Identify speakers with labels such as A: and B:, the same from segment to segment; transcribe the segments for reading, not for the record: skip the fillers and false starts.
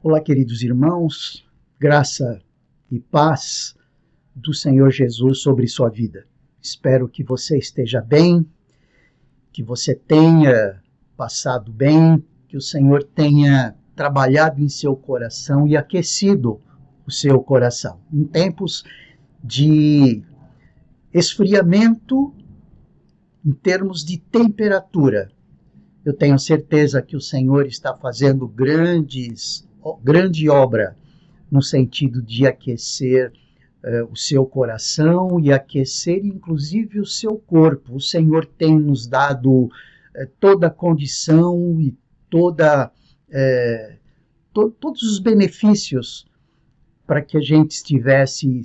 A: Olá, queridos irmãos, graça e paz do Senhor Jesus sobre sua vida. Espero que você esteja bem, que você tenha passado bem, que o Senhor tenha trabalhado em seu coração e aquecido o seu coração. Em tempos de esfriamento, em termos de temperatura, eu tenho certeza que o Senhor está fazendo grande obra no sentido de aquecer o seu coração e aquecer inclusive o seu corpo. O Senhor tem nos dado toda a condição e todos os benefícios para que a gente estivesse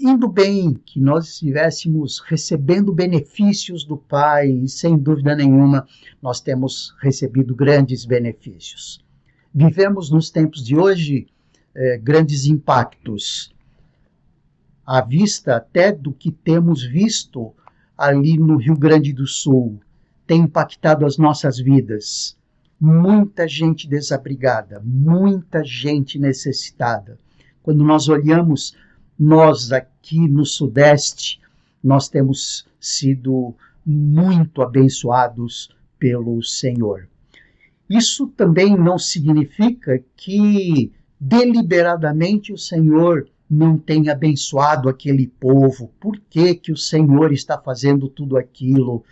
A: indo bem, que nós estivéssemos recebendo benefícios do Pai, e sem dúvida nenhuma nós temos recebido grandes benefícios. Vivemos nos tempos de hoje grandes impactos, à vista até do que temos visto ali no Rio Grande do Sul, tem impactado as nossas vidas. Muita gente desabrigada, muita gente necessitada. Quando nós olhamos, nós aqui no Sudeste, nós temos sido muito abençoados pelo Senhor. Isso também não significa que deliberadamente o Senhor não tenha abençoado aquele povo. Por que o Senhor está fazendo tudo aquilo?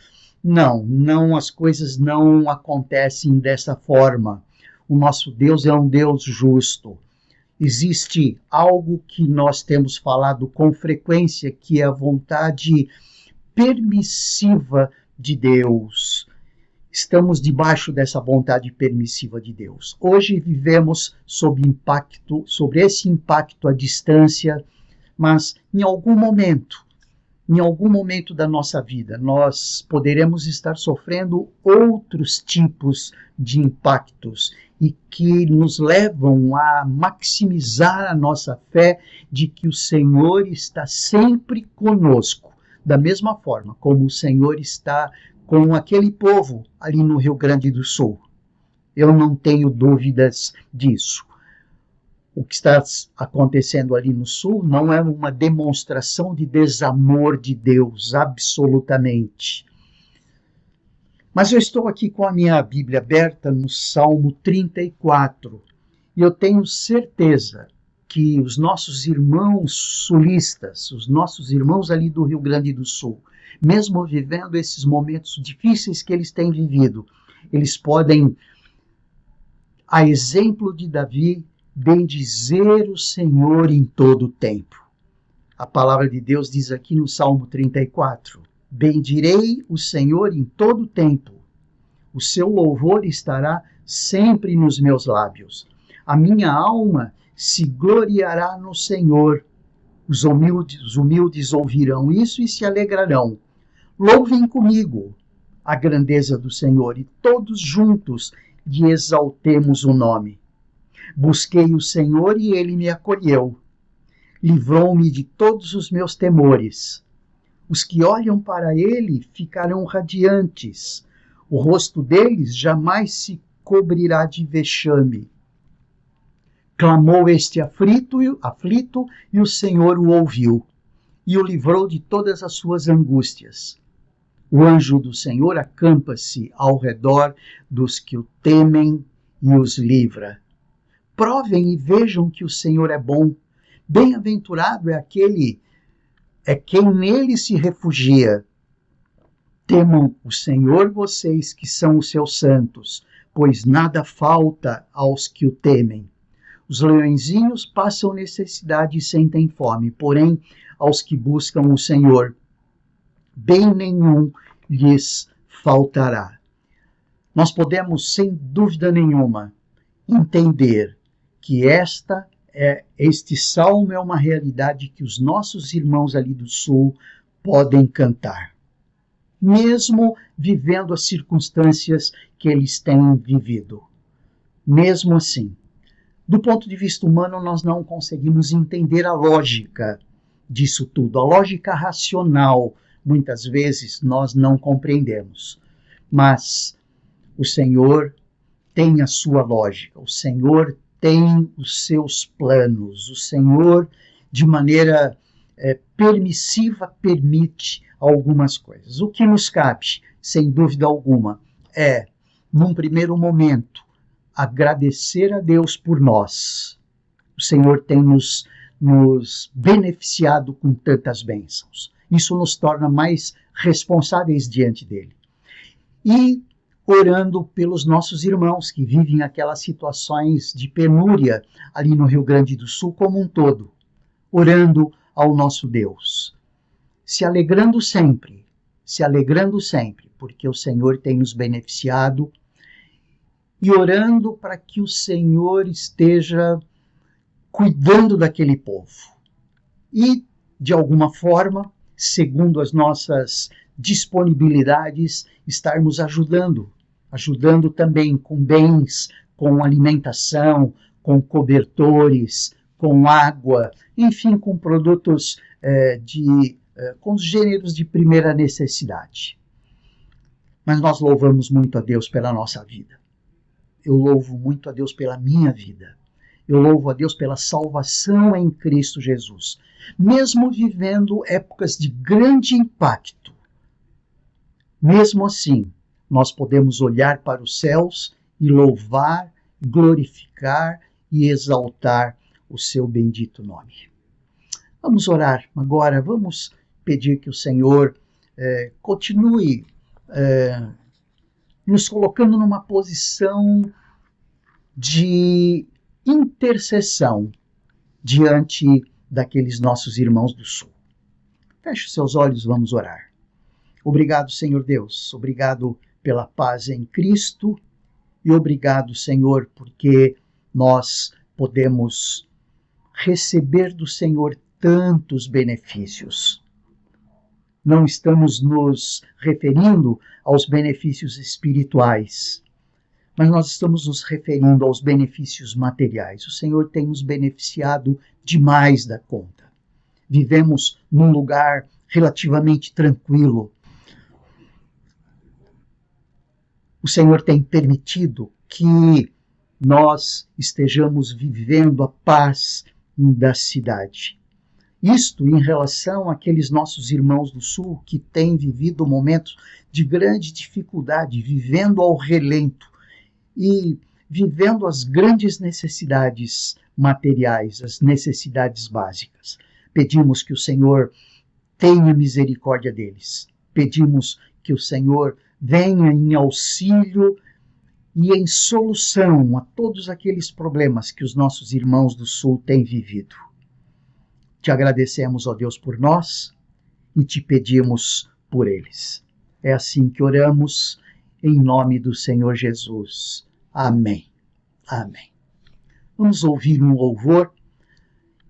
A: Não, as coisas não acontecem dessa forma. O nosso Deus é um Deus justo. Existe algo que nós temos falado com frequência, que é a vontade permissiva de Deus. Estamos debaixo dessa vontade permissiva de Deus. Hoje vivemos sobre esse impacto à distância, mas em algum momento da nossa vida, nós poderemos estar sofrendo outros tipos de impactos e que nos levam a maximizar a nossa fé de que o Senhor está sempre conosco, da mesma forma como o Senhor está com aquele povo ali no Rio Grande do Sul. Eu não tenho dúvidas disso. O que está acontecendo ali no Sul não é uma demonstração de desamor de Deus, absolutamente. Mas eu estou aqui com a minha Bíblia aberta no Salmo 34 e eu tenho certeza que os nossos irmãos sulistas, os nossos irmãos ali do Rio Grande do Sul, mesmo vivendo esses momentos difíceis que eles têm vivido, eles podem, a exemplo de Davi, bendizer o Senhor em todo o tempo. A palavra de Deus diz aqui no Salmo 34, bendirei o Senhor em todo o tempo. O seu louvor estará sempre nos meus lábios. A minha alma se gloriará no Senhor. Os humildes ouvirão isso e se alegrarão. Louvem comigo a grandeza do Senhor e todos juntos lhe exaltemos o nome. Busquei o Senhor e ele me acolheu. Livrou-me de todos os meus temores. Os que olham para ele ficarão radiantes. O rosto deles jamais se cobrirá de vexame. Clamou este aflito e o Senhor o ouviu e o livrou de todas as suas angústias. O anjo do Senhor acampa-se ao redor dos que o temem e os livra. Provem e vejam que o Senhor é bom. Bem-aventurado é quem nele se refugia. Temam o Senhor vocês que são os seus santos, pois nada falta aos que o temem. Os leõezinhos passam necessidade e sentem fome, porém aos que buscam o Senhor, bem nenhum lhes faltará. Nós podemos, sem dúvida nenhuma, entender que este salmo é uma realidade que os nossos irmãos ali do Sul podem cantar, mesmo vivendo as circunstâncias que eles têm vivido. Mesmo assim, do ponto de vista humano, nós não conseguimos entender a lógica disso tudo, a lógica racional. Muitas vezes nós não compreendemos, mas o Senhor tem a sua lógica, o Senhor tem os seus planos, o Senhor, de maneira permissiva, permite algumas coisas. O que nos cabe, sem dúvida alguma, é, num primeiro momento, agradecer a Deus por nós. O Senhor tem nos beneficiado com tantas bênçãos. Isso nos torna mais responsáveis diante dele. E orando pelos nossos irmãos que vivem aquelas situações de penúria ali no Rio Grande do Sul como um todo. Orando ao nosso Deus. Se alegrando sempre, porque o Senhor tem nos beneficiado, e orando para que o Senhor esteja cuidando daquele povo. E, de alguma forma, segundo as nossas disponibilidades, estarmos ajudando também com bens, com alimentação, com cobertores, com água, enfim, com produtos com os gêneros de primeira necessidade. Mas nós louvamos muito a Deus pela nossa vida. Eu louvo muito a Deus pela minha vida. Eu louvo a Deus pela salvação em Cristo Jesus. Mesmo vivendo épocas de grande impacto, mesmo assim, nós podemos olhar para os céus e louvar, glorificar e exaltar o seu bendito nome. Vamos orar agora, vamos pedir que o Senhor continue nos colocando numa posição de intercessão diante daqueles nossos irmãos do Sul. Feche os seus olhos, vamos orar. Obrigado, Senhor Deus, obrigado pela paz em Cristo e obrigado, Senhor, porque nós podemos receber do Senhor tantos benefícios. Não estamos nos referindo aos benefícios espirituais, mas nós estamos nos referindo aos benefícios materiais. O Senhor tem nos beneficiado demais da conta. Vivemos num lugar relativamente tranquilo. O Senhor tem permitido que nós estejamos vivendo a paz da cidade. Isto em relação àqueles nossos irmãos do Sul que têm vivido momentos de grande dificuldade, vivendo ao relento e vivendo as grandes necessidades materiais, as necessidades básicas. Pedimos que o Senhor tenha misericórdia deles. Pedimos que o Senhor venha em auxílio e em solução a todos aqueles problemas que os nossos irmãos do Sul têm vivido. Te agradecemos, ó Deus, por nós e te pedimos por eles. É assim que oramos, em nome do Senhor Jesus. Amém. Amém. Vamos ouvir um louvor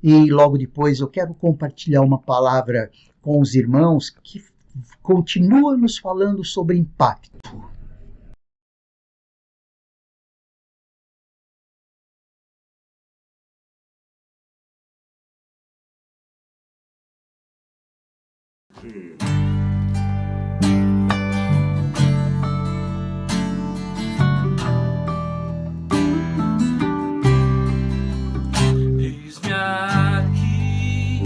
A: e logo depois eu quero compartilhar uma palavra com os irmãos que continua nos falando sobre impacto.
B: Eis-me aqui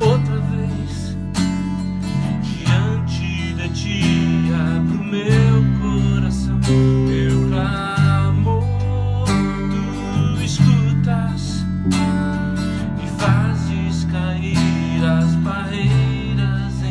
B: outra vez diante de ti, abro meu coração, meu clamor tu escutas e fazes cair as barreiras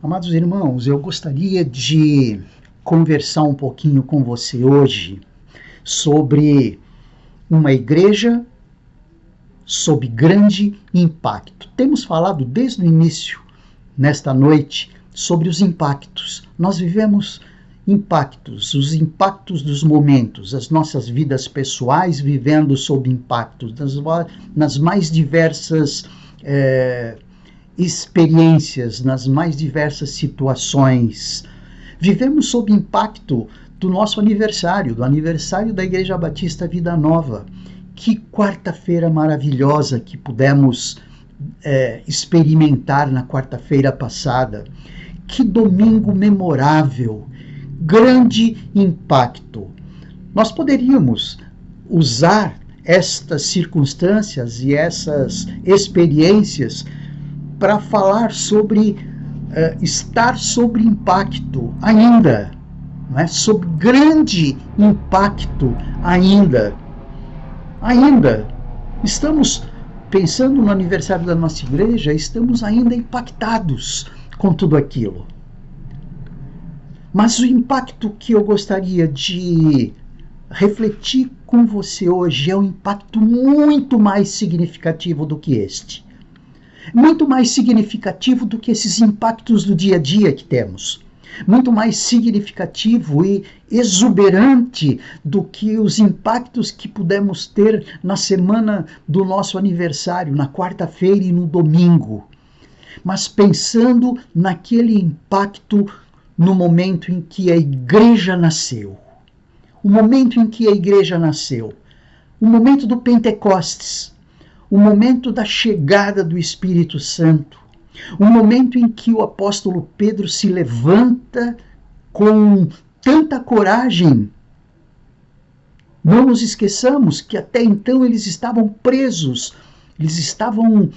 A: Amados irmãos, eu gostaria de conversar um pouquinho com você hoje sobre uma igreja sob grande impacto. Temos falado desde o início, nesta noite, sobre os impactos. Nós vivemos impactos, os impactos dos momentos, as nossas vidas pessoais vivendo sob impactos, nas mais diversas experiências, nas mais diversas situações. Vivemos sob impacto do nosso aniversário, do aniversário da Igreja Batista Vida Nova. Que quarta-feira maravilhosa que pudemos experimentar na quarta-feira passada. Que domingo memorável, grande impacto. Nós poderíamos usar estas circunstâncias e essas experiências para falar sobre estar sob impacto ainda, não é? Sob grande impacto ainda. Estamos pensando no aniversário da nossa igreja, estamos ainda impactados com tudo aquilo. Mas o impacto que eu gostaria de refletir com você hoje é um impacto muito mais significativo do que este. Muito mais significativo do que esses impactos do dia a dia que temos. Muito mais significativo e exuberante do que os impactos que pudemos ter na semana do nosso aniversário, na quarta-feira e no domingo. Mas pensando naquele impacto no momento em que a igreja nasceu. O momento em que a igreja nasceu. O momento do Pentecostes. O momento da chegada do Espírito Santo. O momento em que o apóstolo Pedro se levanta com tanta coragem. Não nos esqueçamos que até então eles estavam presos, eles estavam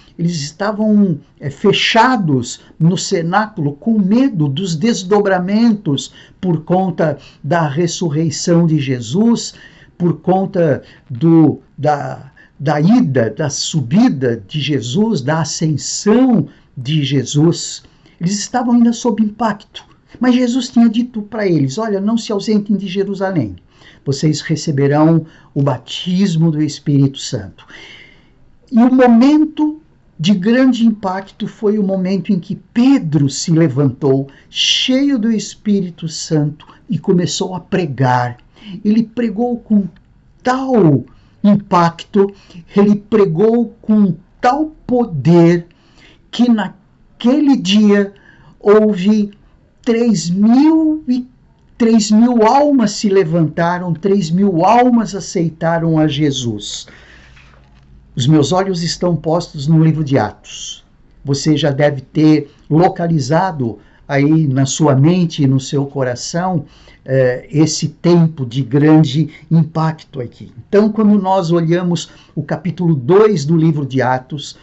A: fechados no cenáculo com medo dos desdobramentos por conta da ressurreição de Jesus, por conta da subida de Jesus, da ascensão de Jesus. Eles estavam ainda sob impacto, mas Jesus tinha dito para eles: olha, não se ausentem de Jerusalém, vocês receberão o batismo do Espírito Santo. E o momento de grande impacto foi o momento em que Pedro se levantou, cheio do Espírito Santo, e começou a pregar. Ele pregou com tal impacto, ele pregou com tal poder, que naquele dia houve 3.000 almas se levantaram, 3.000 almas aceitaram a Jesus. Os meus olhos estão postos no livro de Atos. Você já deve ter localizado aí na sua mente e no seu coração esse tempo de grande impacto aqui. Então, quando nós olhamos o capítulo 2 do livro de Atos,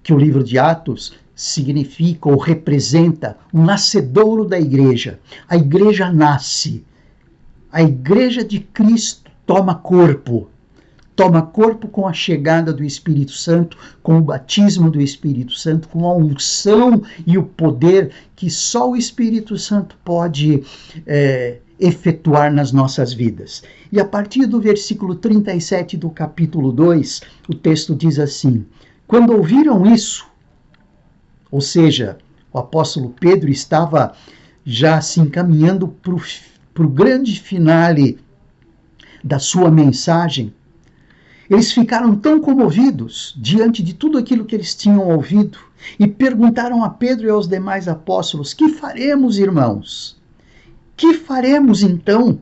A: que o livro de Atos significa ou representa o nascedouro da igreja. A igreja nasce. A igreja de Cristo toma corpo com a chegada do Espírito Santo, com o batismo do Espírito Santo, com a unção e o poder que só o Espírito Santo pode efetuar nas nossas vidas. E a partir do versículo 37 do capítulo 2, o texto diz assim: quando ouviram isso, ou seja, o apóstolo Pedro estava já se encaminhando para o grande finale da sua mensagem, eles ficaram tão comovidos diante de tudo aquilo que eles tinham ouvido e perguntaram a Pedro e aos demais apóstolos: que faremos, irmãos? Que faremos então?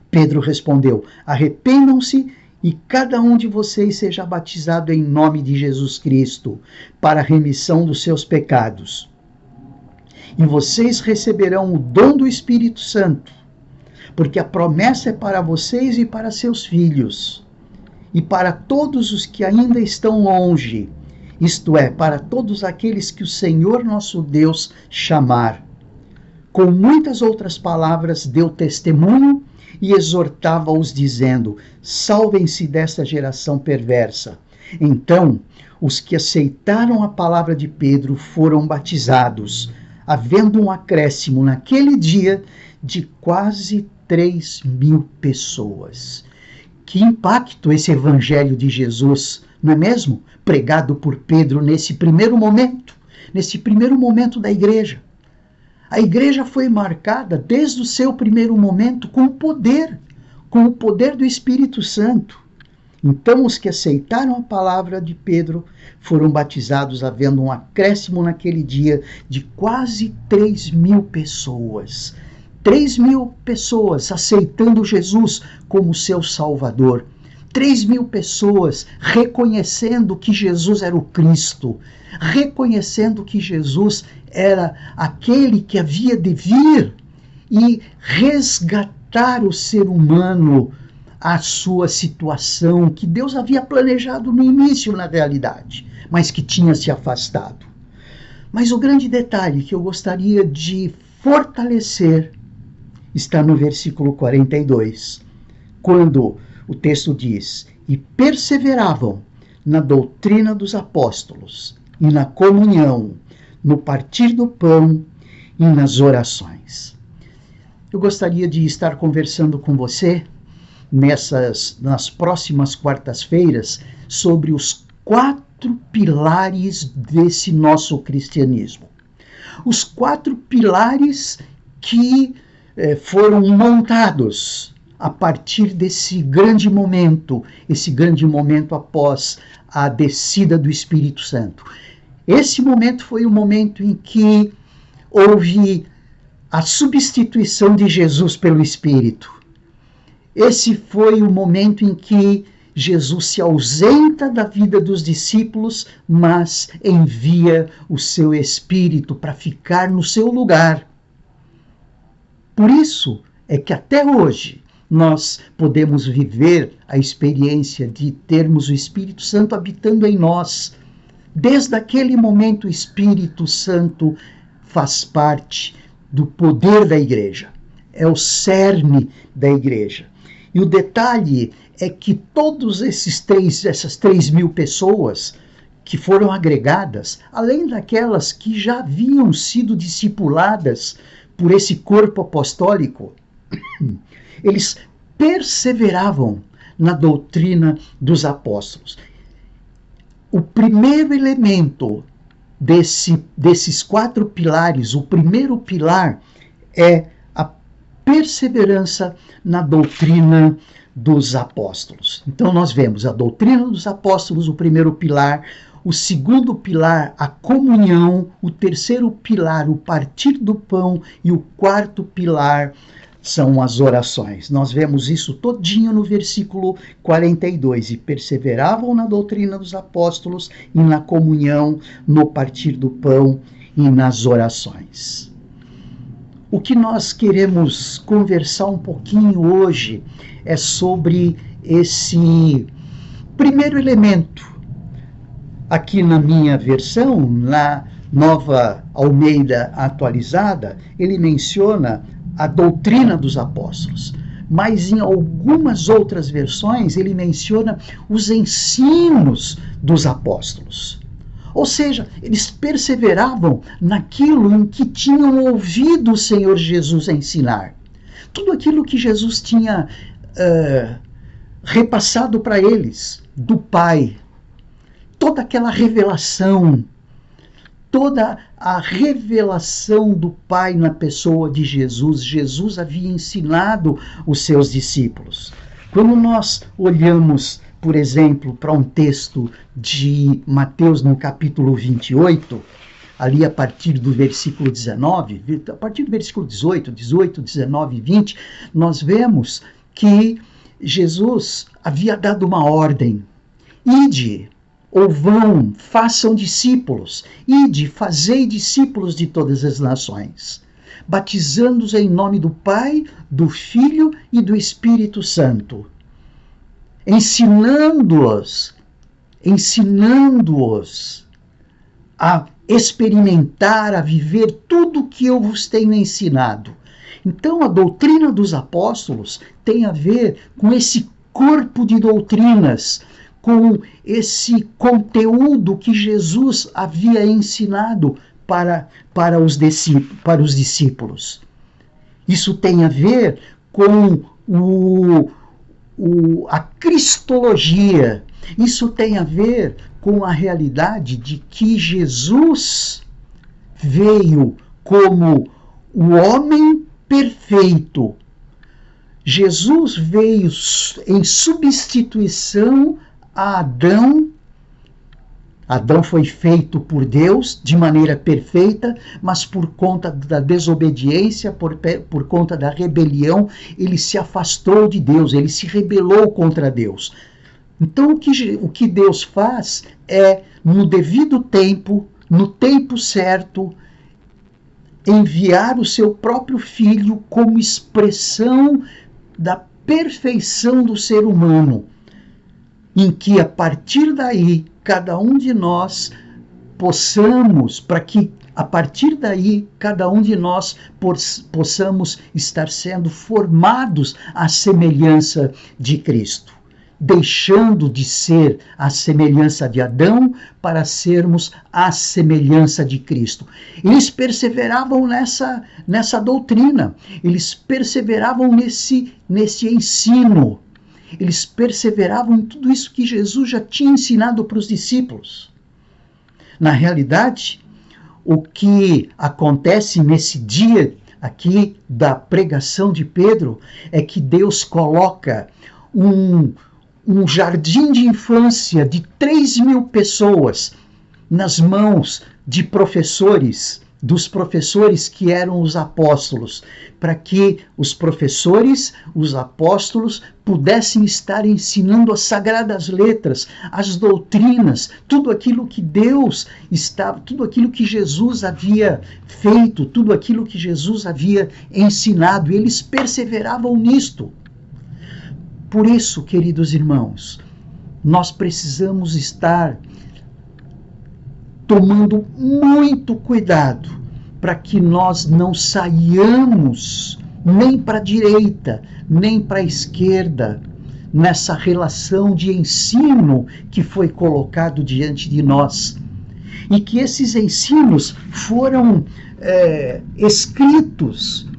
A: Pedro respondeu: arrependam-se e cada um de vocês seja batizado em nome de Jesus Cristo para a remissão dos seus pecados. E vocês receberão o dom do Espírito Santo, porque a promessa é para vocês e para seus filhos, e para todos os que ainda estão longe, isto é, para todos aqueles que o Senhor nosso Deus chamar. Com muitas outras palavras deu testemunho e exortava-os dizendo: salvem-se desta geração perversa. Então, os que aceitaram a palavra de Pedro foram batizados. havendo um acréscimo naquele dia de quase 3.000 pessoas. Que impacto esse evangelho de Jesus, não é mesmo? Pregado por Pedro nesse primeiro momento da igreja. A igreja foi marcada desde o seu primeiro momento com o poder do Espírito Santo. Então os que aceitaram a palavra de Pedro foram batizados, havendo um acréscimo naquele dia de quase 3.000 pessoas. 3.000 pessoas aceitando Jesus como seu Salvador. 3.000 pessoas reconhecendo que Jesus era o Cristo, reconhecendo que Jesus era aquele que havia de vir e resgatar o ser humano à sua situação que Deus havia planejado no início, na realidade, mas que tinha se afastado. Mas o grande detalhe que eu gostaria de fortalecer está no versículo 42, quando o texto diz: e perseveravam na doutrina dos apóstolos, e na comunhão, no partir do pão e nas Eu gostaria de estar conversando com você nas próximas quartas-feiras sobre os 4 pilares desse nosso cristianismo. Os 4 pilares que foram montados a partir desse grande momento após a descida do Espírito Santo. Esse momento foi o momento em que houve a substituição de Jesus pelo Espírito. Esse foi o momento em que Jesus se ausenta da vida dos discípulos, mas envia o seu Espírito para ficar no seu lugar. Por isso é que até hoje nós podemos viver a experiência de termos o Espírito Santo habitando em nós. Desde aquele momento, o Espírito Santo faz parte do poder da igreja. É o cerne da igreja. E o detalhe é que todos essas 3.000 pessoas que foram agregadas, além daquelas que já haviam sido discipuladas por esse corpo apostólico, eles perseveravam na doutrina dos apóstolos. O primeiro elemento desses 4 pilares, o primeiro pilar é a perseverança na doutrina dos apóstolos. Então nós vemos a doutrina dos apóstolos, o primeiro pilar, o segundo pilar, a comunhão, o terceiro pilar, o partir do pão, e o quarto pilar são as orações. Nós vemos isso todinho no versículo 42. E perseveravam na doutrina dos apóstolos e na comunhão, no partir do pão e nas orações. O que nós queremos conversar um pouquinho hoje é sobre esse primeiro elemento. Aqui na minha versão, na Nova Almeida Atualizada, ele menciona a doutrina dos apóstolos, mas em algumas outras versões ele menciona os ensinos dos apóstolos. Ou seja, eles perseveravam naquilo em que tinham ouvido o Senhor Jesus ensinar. Tudo aquilo que Jesus tinha repassado para eles do Pai, toda aquela revelação, toda a revelação do Pai na pessoa de Jesus. Jesus havia ensinado os seus discípulos. Quando nós olhamos, por exemplo, para um texto de Mateus no capítulo 28, ali a partir do versículo 19, a partir do versículo 18, 19 e 20, nós vemos que Jesus havia dado uma ordem: ide, ou vão, façam discípulos, ide, fazei discípulos de todas as nações, batizando-os em nome do Pai, do Filho e do Espírito Santo, ensinando-os a experimentar, a viver tudo o que eu vos tenho ensinado. Então, a doutrina dos apóstolos tem a ver com esse corpo de doutrinas, com esse conteúdo que Jesus havia ensinado para os discípulos. Isso tem a ver com a cristologia. Isso tem a ver com a realidade de que Jesus veio como o homem perfeito. Jesus veio em substituição a Adão. Adão foi feito por Deus de maneira perfeita, mas por conta da desobediência, por conta da rebelião, ele se afastou de Deus, ele se rebelou contra Deus. Então o que Deus faz é, no devido tempo, no tempo certo, enviar o seu próprio Filho como expressão da perfeição do ser humano, em que a partir daí, cada um de nós possamos, para que a partir daí, cada um de nós possamos estar sendo formados à semelhança de Cristo, deixando de ser a semelhança de Adão para sermos a semelhança de Cristo. Eles perseveravam nessa doutrina, eles perseveravam nesse ensino, eles perseveravam em tudo isso que Jesus já tinha ensinado para os discípulos. Na realidade, o que acontece nesse dia aqui da pregação de Pedro é que Deus coloca um jardim de infância de 3.000 pessoas nas mãos de professores, dos professores que eram os apóstolos, para que os professores, os apóstolos, pudessem estar ensinando as sagradas letras, as doutrinas, tudo aquilo que Deus estava, tudo aquilo que Jesus havia feito, tudo aquilo que Jesus havia ensinado, e eles perseveravam nisto. Por isso, queridos irmãos, nós precisamos estar tomando muito cuidado para que nós não saiamos nem para a direita, nem para a esquerda, nessa relação de ensino que foi colocado diante de nós. E que esses ensinos foram escritos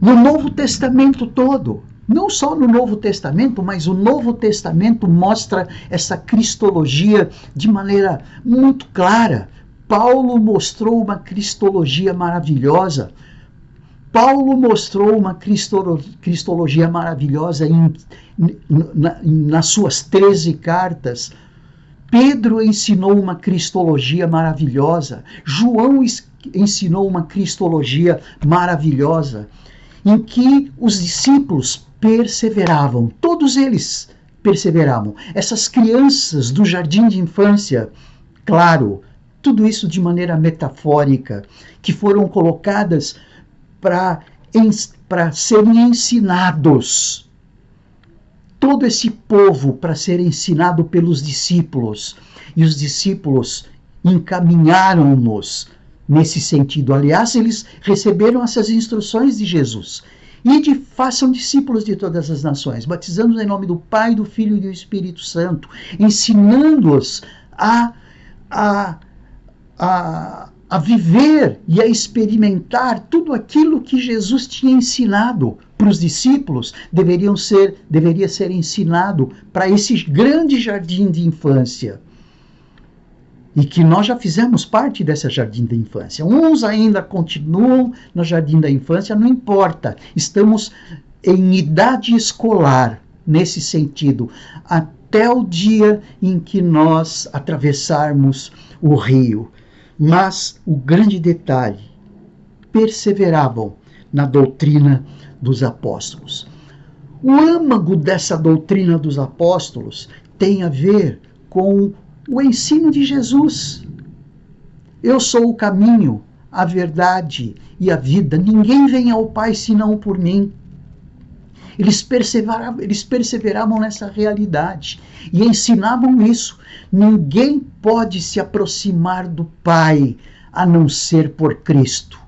A: no Novo Testamento todo. Não só no Novo Testamento, mas o Novo Testamento mostra essa cristologia de maneira muito clara. Paulo mostrou uma cristologia maravilhosa. Paulo mostrou uma cristologia maravilhosa nas suas 13 cartas. Pedro ensinou uma cristologia maravilhosa. João ensinou uma cristologia maravilhosa, em que os discípulos perseveravam, todos eles perseveravam. Essas crianças do jardim de infância, claro, tudo isso de maneira metafórica, que foram colocadas para serem ensinados. Todo esse povo para ser ensinado pelos discípulos. E os discípulos encaminharam-nos nesse sentido. Aliás, eles receberam essas instruções de Jesus. Façam discípulos de todas as nações, batizando-os em nome do Pai, do Filho e do Espírito Santo, ensinando-os a viver e a experimentar tudo aquilo que Jesus tinha ensinado para os discípulos, deveria ser ensinado para esse grande jardim de infância. E que nós já fizemos parte dessa jardim da infância. Uns ainda continuam no jardim da infância, não importa. Estamos em idade escolar, nesse sentido, até o dia em que nós atravessarmos o rio. Mas o grande detalhe, perseveravam na doutrina dos apóstolos. O âmago dessa doutrina dos apóstolos tem a ver com o ensino de Jesus. Eu sou o caminho, a verdade e a vida. Ninguém vem ao Pai senão por mim. Eles perseveravam nessa realidade e ensinavam isso. Ninguém pode se aproximar do Pai a não ser por Cristo.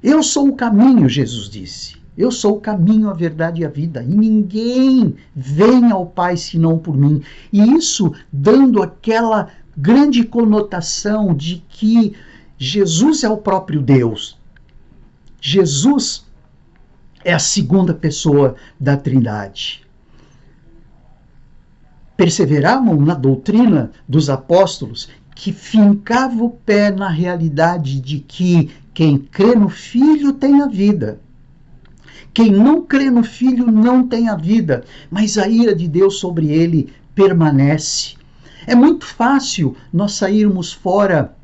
A: Eu sou o caminho, Jesus disse. Eu sou o caminho, a verdade e a vida. E ninguém vem ao Pai senão por mim. E isso dando aquela grande conotação de que Jesus é o próprio Deus. Jesus é a segunda pessoa da Trindade. Perseveravam na doutrina dos apóstolos, que fincava o pé na realidade de que quem crê no Filho tem a vida. Quem não crê no Filho não tem a vida, mas a ira de Deus sobre ele permanece. É muito fácil nós sairmos fora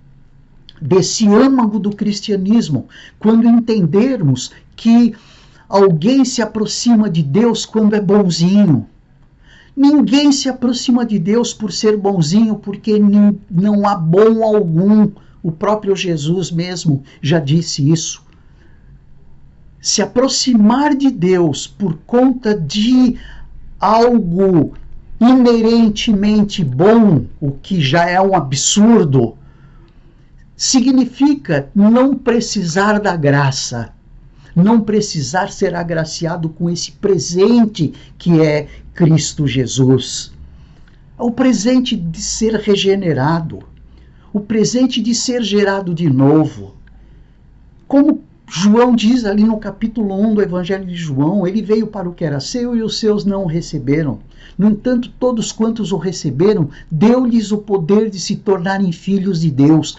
A: desse âmago do cristianismo quando entendermos que alguém se aproxima de Deus quando é bonzinho. Ninguém se aproxima de Deus por ser bonzinho, porque não há bom algum. O próprio Jesus mesmo já disse isso. Se aproximar de Deus por conta de algo inerentemente bom, o que já é um absurdo, significa não precisar da graça, não precisar ser agraciado com esse presente que é Cristo Jesus. O presente de ser regenerado, o presente de ser gerado de novo. Como João diz ali no capítulo 1 do Evangelho de João, ele veio para o que era seu e os seus não o receberam. No entanto, todos quantos o receberam, deu-lhes o poder de se tornarem filhos de Deus.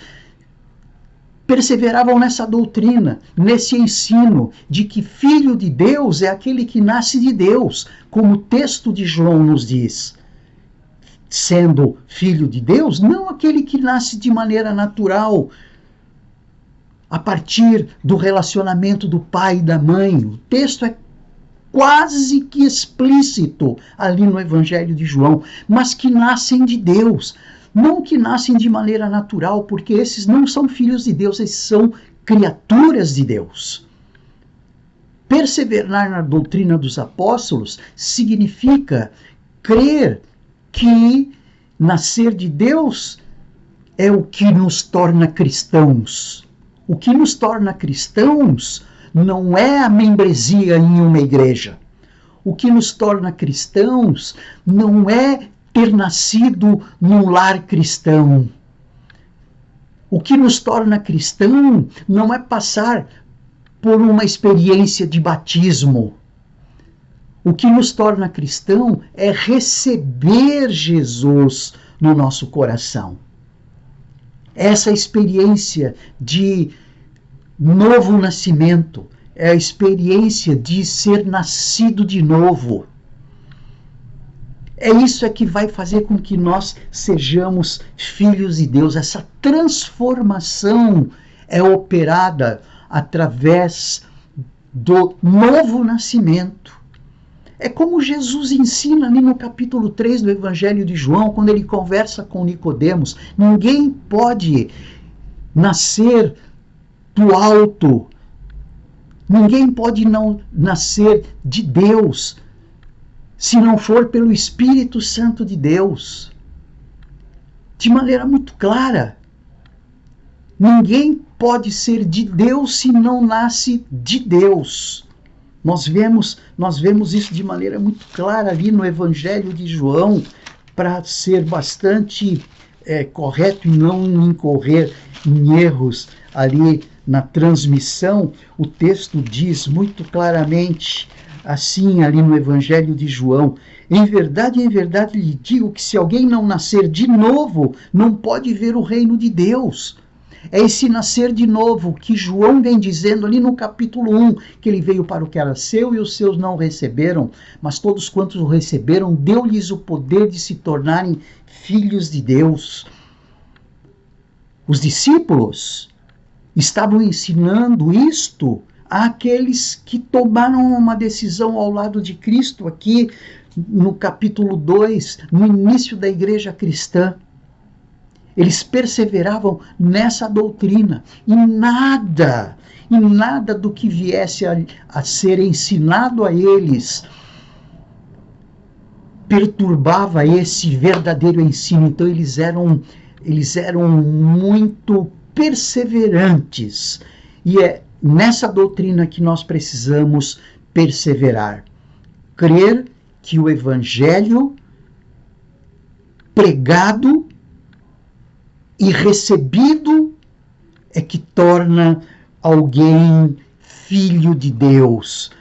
A: Perseveravam nessa doutrina, nesse ensino de que filho de Deus é aquele que nasce de Deus, como o texto de João nos diz. Sendo filho de Deus, não aquele que nasce de maneira natural, a partir do relacionamento do pai e da mãe. O texto é quase que explícito ali no Evangelho de João, mas que nascem de Deus. Não que nascem de maneira natural, porque esses não são filhos de Deus, esses são criaturas de Deus. Perseverar na doutrina dos apóstolos significa crer que nascer de Deus é o que nos torna cristãos. O que nos torna cristãos não é a membresia em uma igreja. O que nos torna cristãos não é ter nascido num lar cristão. O que nos torna cristão não é passar por uma experiência de batismo. O que nos torna cristão é receber Jesus no nosso coração. Essa experiência de novo nascimento é a experiência de ser nascido de novo. É isso que vai fazer com que nós sejamos filhos de Deus. Essa transformação é operada através do novo nascimento. É como Jesus ensina ali no capítulo 3 do Evangelho de João, quando ele conversa com Nicodemos. Ninguém pode nascer do alto. Ninguém pode não nascer de Deus se não for pelo Espírito Santo de Deus. De maneira muito clara. Ninguém pode ser de Deus se não nasce de Deus. Nós vemos isso de maneira muito clara ali no Evangelho de João, para ser bastante correto e não incorrer em erros ali na transmissão. O texto diz muito claramente assim ali no Evangelho de João: em verdade lhe digo que se alguém não nascer de novo, não pode ver o reino de Deus. É esse nascer de novo que João vem dizendo ali no capítulo 1, que ele veio para o que era seu e os seus não receberam, mas todos quantos o receberam, deu-lhes o poder de se tornarem filhos de Deus. Os discípulos estavam ensinando isto àqueles que tomaram uma decisão ao lado de Cristo, aqui no capítulo 2, no início da igreja cristã. Eles perseveravam nessa doutrina, e nada do que viesse a ser ensinado a eles perturbava esse verdadeiro ensino. Então eles eram muito perseverantes, e é nessa doutrina que nós precisamos perseverar. Crer que o Evangelho pregado e recebido é que torna alguém filho de Deus.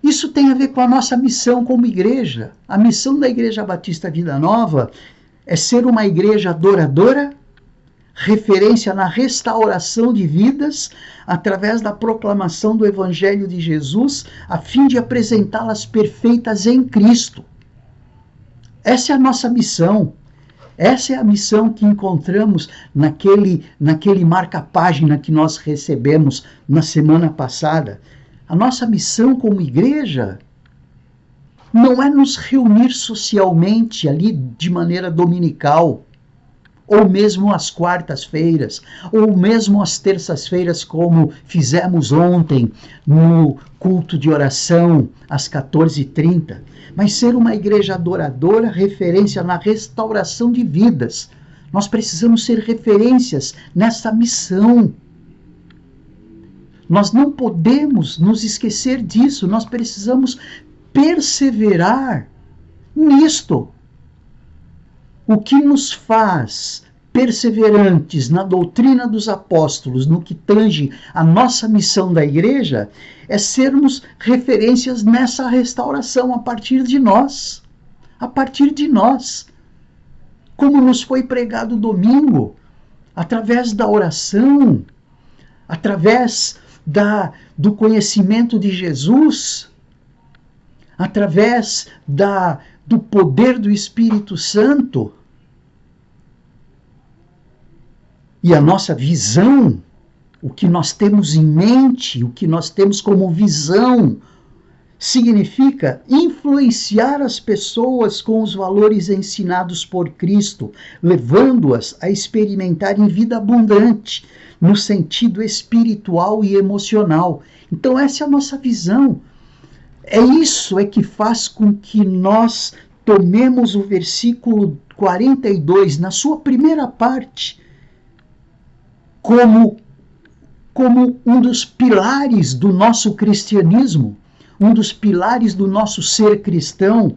A: Isso tem a ver com a nossa missão como igreja. A missão da Igreja Batista Vida Nova é ser uma igreja adoradora, referência na restauração de vidas, através da proclamação do Evangelho de Jesus, a fim de apresentá-las perfeitas em Cristo. Essa é a nossa missão. Essa é a missão que encontramos naquele marca-página que nós recebemos na semana passada. A nossa missão como igreja não é nos reunir socialmente ali de maneira dominical, ou mesmo às quartas-feiras, ou mesmo às terças-feiras, como fizemos ontem no culto de oração às 14h30, mas ser uma igreja adoradora, referência na restauração de vidas. Nós precisamos ser referências nessa missão. Nós não podemos nos esquecer disso, nós precisamos perseverar nisto. O que nos faz perseverantes na doutrina dos apóstolos, no que tange a nossa missão da igreja, é sermos referências nessa restauração a partir de nós. A partir de nós. Como nos foi pregado domingo, através da oração, através do conhecimento de Jesus, através do poder do Espírito Santo. E a nossa visão, o que nós temos em mente, o que nós temos como visão, significa influenciar as pessoas com os valores ensinados por Cristo, levando-as a experimentarem vida abundante, no sentido espiritual e emocional. Então essa é a nossa visão. Isso que faz com que nós tomemos o versículo 42, na sua primeira parte, como um dos pilares do nosso cristianismo, um dos pilares do nosso ser cristão,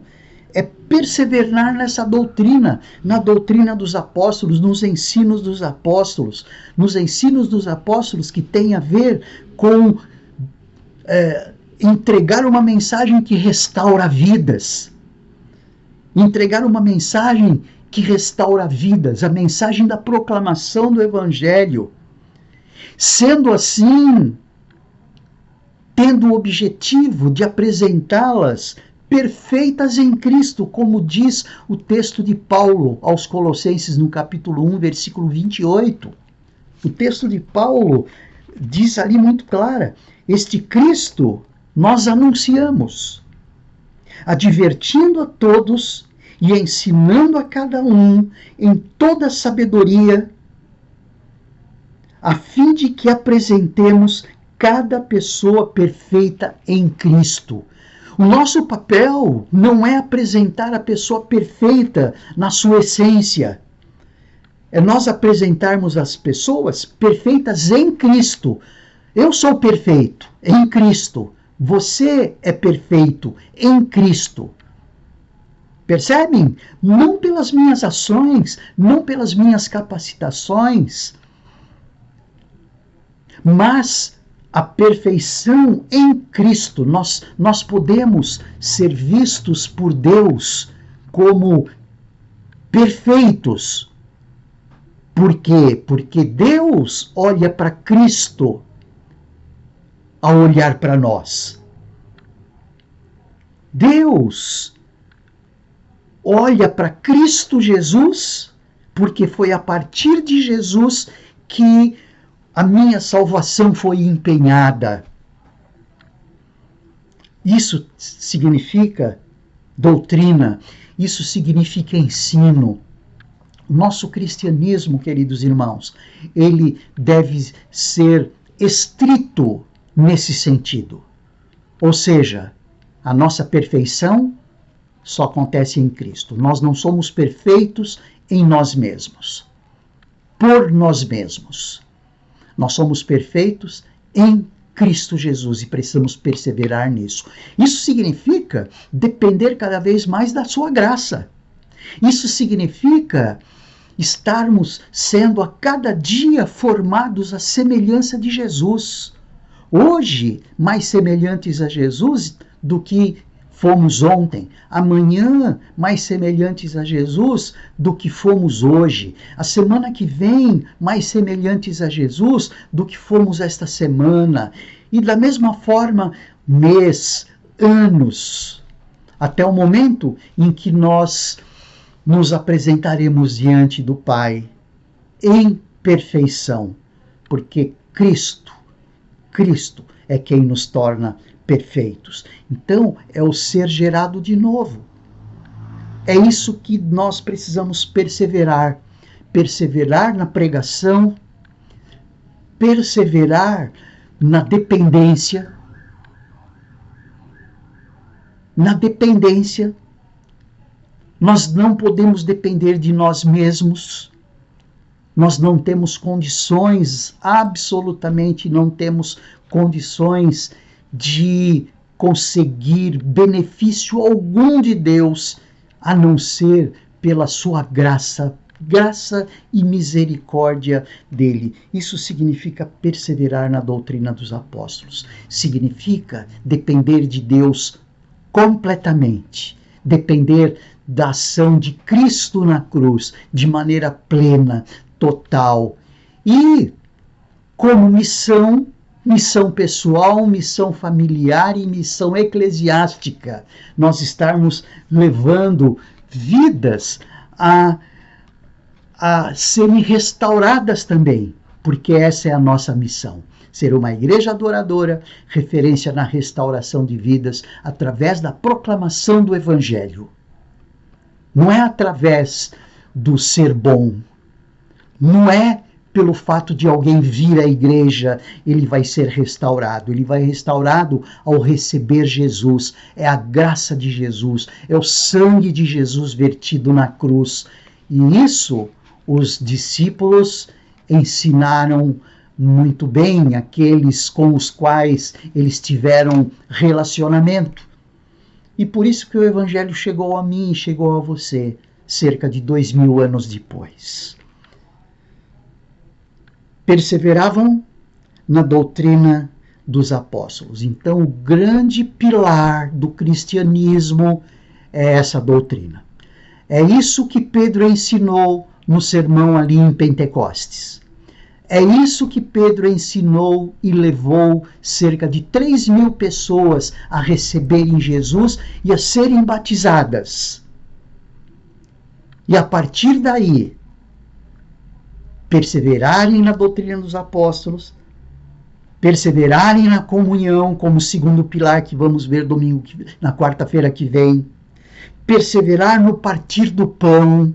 A: é perseverar nessa doutrina, na doutrina dos apóstolos, nos ensinos dos apóstolos que tem a ver com entregar uma mensagem que restaura vidas, entregar uma mensagem que restaura vidas, a mensagem da proclamação do Evangelho. Sendo assim, tendo o objetivo de apresentá-las perfeitas em Cristo, como diz o texto de Paulo aos Colossenses no capítulo 1, versículo 28. O texto de Paulo diz ali muito clara: este Cristo nós anunciamos, advertindo a todos e ensinando a cada um em toda sabedoria, a fim de que apresentemos cada pessoa perfeita em Cristo. O nosso papel não é apresentar a pessoa perfeita na sua essência. É nós apresentarmos as pessoas perfeitas em Cristo. Eu sou perfeito em Cristo. Você é perfeito em Cristo. Percebem? Não pelas minhas ações, não pelas minhas capacitações, mas a perfeição em Cristo. Nós podemos ser vistos por Deus como perfeitos. Por quê? Porque Deus olha para Cristo ao olhar para nós. Deus olha para Cristo Jesus, porque foi a partir de Jesus que a minha salvação foi empenhada. Isso significa doutrina, isso significa ensino. Nosso cristianismo, queridos irmãos, ele deve ser estrito nesse sentido. Ou seja, a nossa perfeição só acontece em Cristo. Nós não somos perfeitos em nós mesmos, por nós mesmos. Nós somos perfeitos em Cristo Jesus e precisamos perseverar nisso. Isso significa depender cada vez mais da sua graça. Isso significa estarmos sendo a cada dia formados à semelhança de Jesus. Hoje, mais semelhantes a Jesus do que fomos ontem. Amanhã, mais semelhantes a Jesus do que fomos hoje. A semana que vem, mais semelhantes a Jesus do que fomos esta semana. E da mesma forma, mês, anos, até o momento em que nós nos apresentaremos diante do Pai em perfeição, porque Cristo é quem nos torna perfeitos. Então, é o ser gerado de novo. É isso que nós precisamos perseverar. Perseverar na pregação, perseverar na dependência. Na dependência. Nós não podemos depender de nós mesmos. Nós não temos condições, absolutamente não temos condições de conseguir benefício algum de Deus, a não ser pela sua graça e misericórdia dele. Isso significa perseverar na doutrina dos apóstolos. Significa depender de Deus completamente, depender da ação de Cristo na cruz, de maneira plena, total. E como missão pessoal, missão familiar e missão eclesiástica, nós estarmos levando vidas a serem restauradas também, porque essa é a nossa missão. Ser uma igreja adoradora, referência na restauração de vidas através da proclamação do Evangelho. Não é através do ser bom, não é pelo fato de alguém vir à igreja, ele vai ser restaurado. Ele vai restaurado ao receber Jesus. É a graça de Jesus, é o sangue de Jesus vertido na cruz. E isso os discípulos ensinaram muito bem, aqueles com os quais eles tiveram relacionamento. E por isso que o Evangelho chegou a mim e chegou a você, cerca de 2000 anos depois. Perseveravam na doutrina dos apóstolos. Então, o grande pilar do cristianismo é essa doutrina. É isso que Pedro ensinou no sermão ali em Pentecostes. É isso que Pedro ensinou e levou cerca de 3.000 pessoas a receberem Jesus e a serem batizadas. E a partir daí, perseverarem na doutrina dos apóstolos, perseverarem na comunhão, como segundo pilar que vamos ver na quarta-feira que vem, perseverar no partir do pão,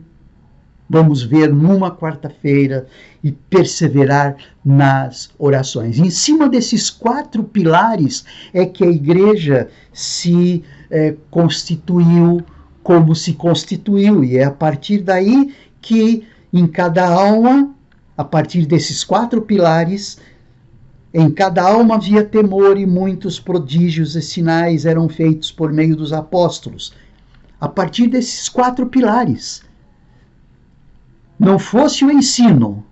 A: vamos ver numa quarta-feira, e perseverar nas orações. Em cima desses 4 pilares é que a igreja se constituiu como se constituiu, e é a partir daí que em cada alma, a partir desses 4 pilares, em cada alma havia temor e muitos prodígios e sinais eram feitos por meio dos apóstolos. A partir desses 4 pilares. Não fosse o ensino,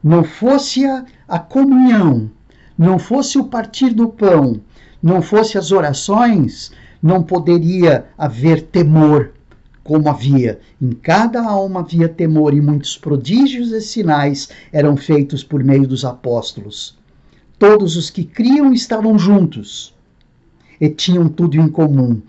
A: não fosse a comunhão, não fosse o partir do pão, não fosse as orações, não poderia haver temor. Como havia, em cada alma havia temor e muitos prodígios e sinais eram feitos por meio dos apóstolos. Todos os que criam estavam juntos e tinham tudo em comum.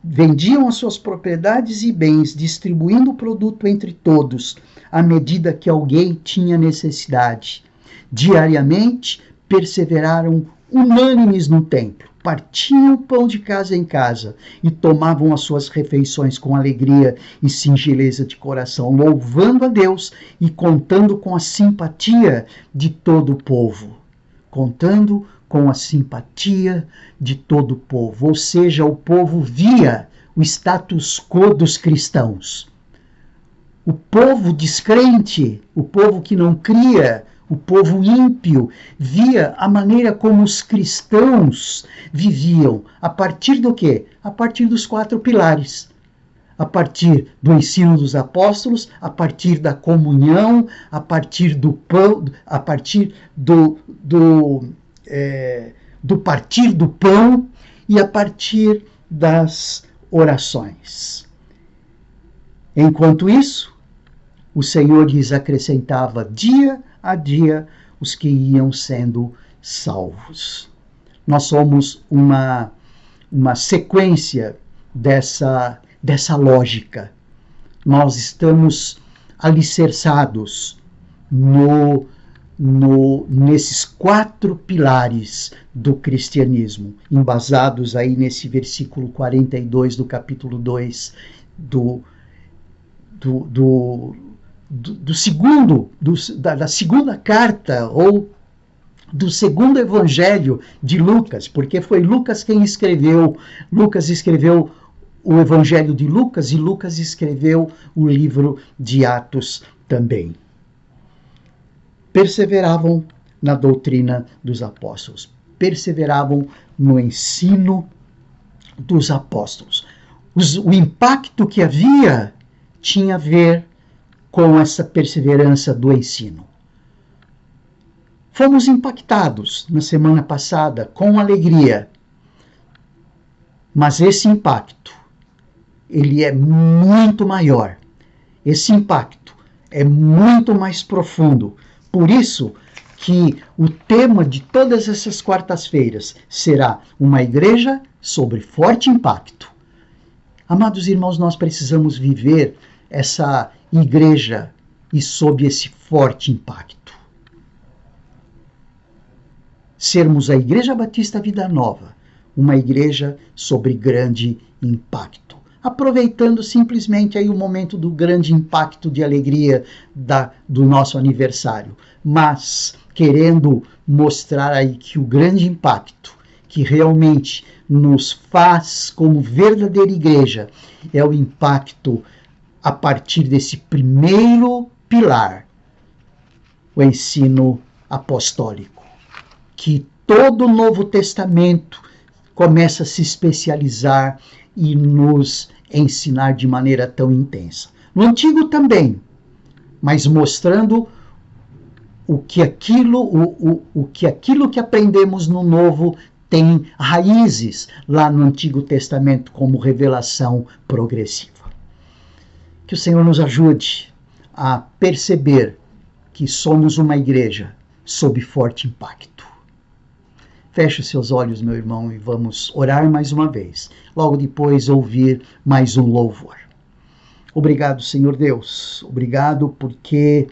A: Vendiam as suas propriedades e bens, distribuindo o produto entre todos, à medida que alguém tinha necessidade. Diariamente, perseveraram unânimes no templo. Partiam o pão de casa em casa e tomavam as suas refeições com alegria e singeleza de coração, louvando a Deus e contando com a simpatia de todo o povo. Contando com a simpatia de todo o povo. Ou seja, o povo via o status quo dos cristãos. O povo descrente, o povo que não cria, o povo ímpio, via a maneira como os cristãos viviam. A partir do quê? A partir dos 4 pilares. a partir do ensino dos apóstolos, a partir da comunhão, a partir do pão, a partir do partir do pão e a partir das orações. Enquanto isso, o Senhor lhes acrescentava dia a dia os que iam sendo salvos. Nós somos uma sequência dessa lógica. Nós estamos alicerçados nesses 4 pilares do cristianismo, embasados aí nesse versículo 42 do capítulo 2 da segunda carta, ou do segundo evangelho de Lucas, porque foi Lucas quem escreveu. Lucas escreveu o evangelho de Lucas e Lucas escreveu o livro de Atos também. Perseveravam na doutrina dos apóstolos, perseveravam no ensino dos apóstolos. O impacto que havia tinha a ver com essa perseverança do ensino. Fomos impactados na semana passada com alegria, mas esse impacto, ele é muito maior. Esse impacto é muito mais profundo. Por isso que o tema de todas essas quartas-feiras será uma igreja sobre forte impacto. Amados irmãos, nós precisamos viver essa igreja e sob esse forte impacto. Sermos a Igreja Batista Vida Nova, uma igreja sobre grande impacto. Aproveitando simplesmente aí o momento do grande impacto de alegria do nosso aniversário, mas querendo mostrar aí que o grande impacto que realmente nos faz como verdadeira igreja é o impacto a partir desse primeiro pilar, o ensino apostólico, que todo o Novo Testamento começa a se especializar e nos ensinar de maneira tão intensa. No Antigo também, mas mostrando o que aquilo que aprendemos no Novo tem raízes lá no Antigo Testamento como revelação progressiva. Que o Senhor nos ajude a perceber que somos uma igreja sob forte impacto. Feche os seus olhos, meu irmão, e vamos orar mais uma vez. Logo depois, ouvir mais um louvor. Obrigado, Senhor Deus. Obrigado porque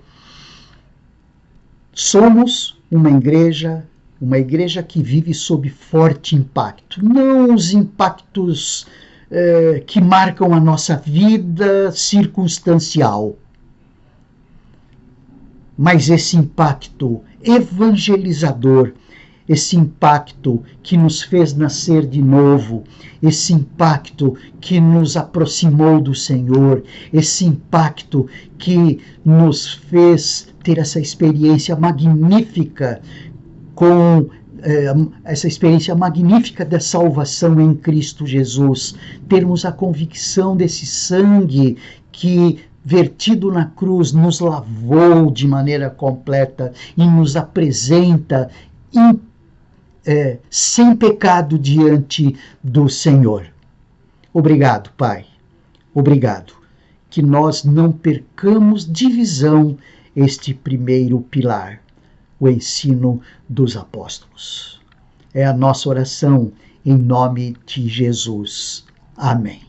A: somos uma igreja que vive sob forte impacto. Não os impactos que marcam a nossa vida circunstancial, mas esse impacto evangelizador, esse impacto que nos fez nascer de novo, esse impacto que nos aproximou do Senhor, esse impacto que nos fez ter essa experiência magnífica essa experiência magnífica da salvação em Cristo Jesus, termos a convicção desse sangue que, vertido na cruz, nos lavou de maneira completa e nos apresenta sem pecado diante do Senhor. Obrigado, Pai. Obrigado. Que nós não percamos de visão este primeiro pilar, o ensino dos apóstolos. É a nossa oração em nome de Jesus. Amém.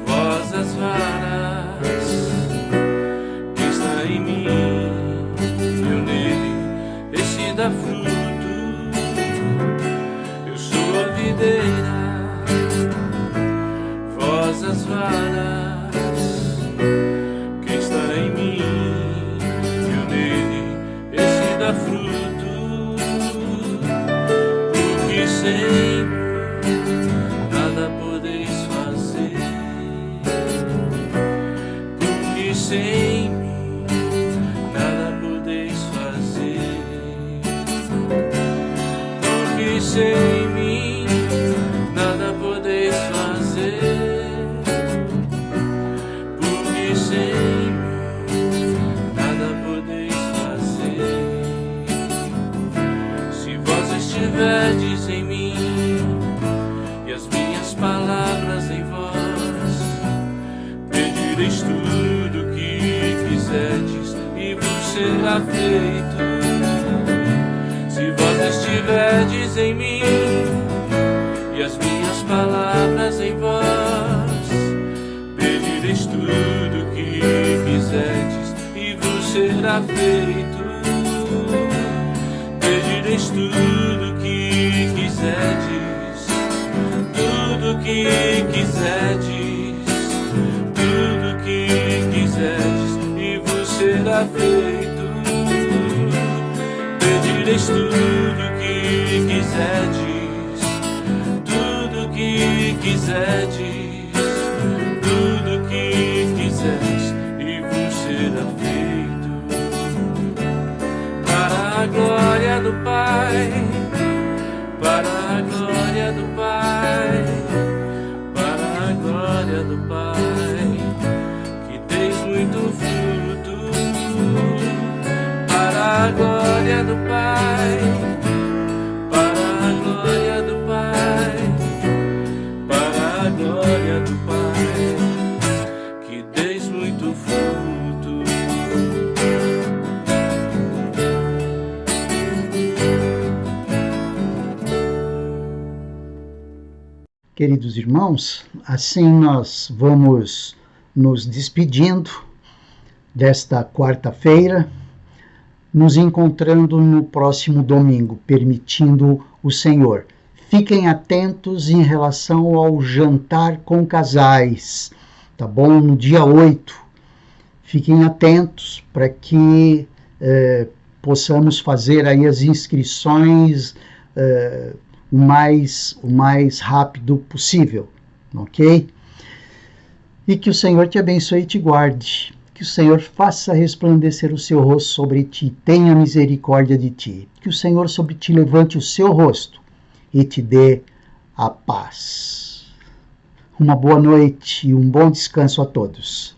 B: Voz sem mim nada podeis fazer, porque sem mim nada podeis fazer, porque sem mim nada podeis fazer. Se vós estiverdes em mim e as minhas palavras em vós, pedireis tudo que quiserdes e vos será feito. Se vós estiverdes em mim e as minhas palavras em vós, pedireis tudo que quiserdes e vos será feito. Pedireis tudo que quiserdes, tudo que quiserdes, tudo que quiserdes e vos será feito. Pedireis tudo que quiserdes, tudo que quiserdes, tudo que quiserdes e vos será feito. Para a glória do Pai, para a glória do Pai, para a glória do Pai, que tens muito fruto. Para a glória do Pai, para a glória do Pai, para a glória do Pai, que tens muito fruto.
A: Queridos irmãos, assim nós vamos nos despedindo desta quarta-feira, nos encontrando no próximo domingo, permitindo o Senhor. Fiquem atentos em relação ao jantar com casais, tá bom? No dia 8. Fiquem atentos para que possamos fazer aí as inscrições o mais rápido possível, ok? E que o Senhor te abençoe e te guarde. Que o Senhor faça resplandecer o seu rosto sobre ti, tenha misericórdia de ti. Que o Senhor sobre ti levante o seu rosto e te dê a paz. Uma boa noite e um bom descanso a todos.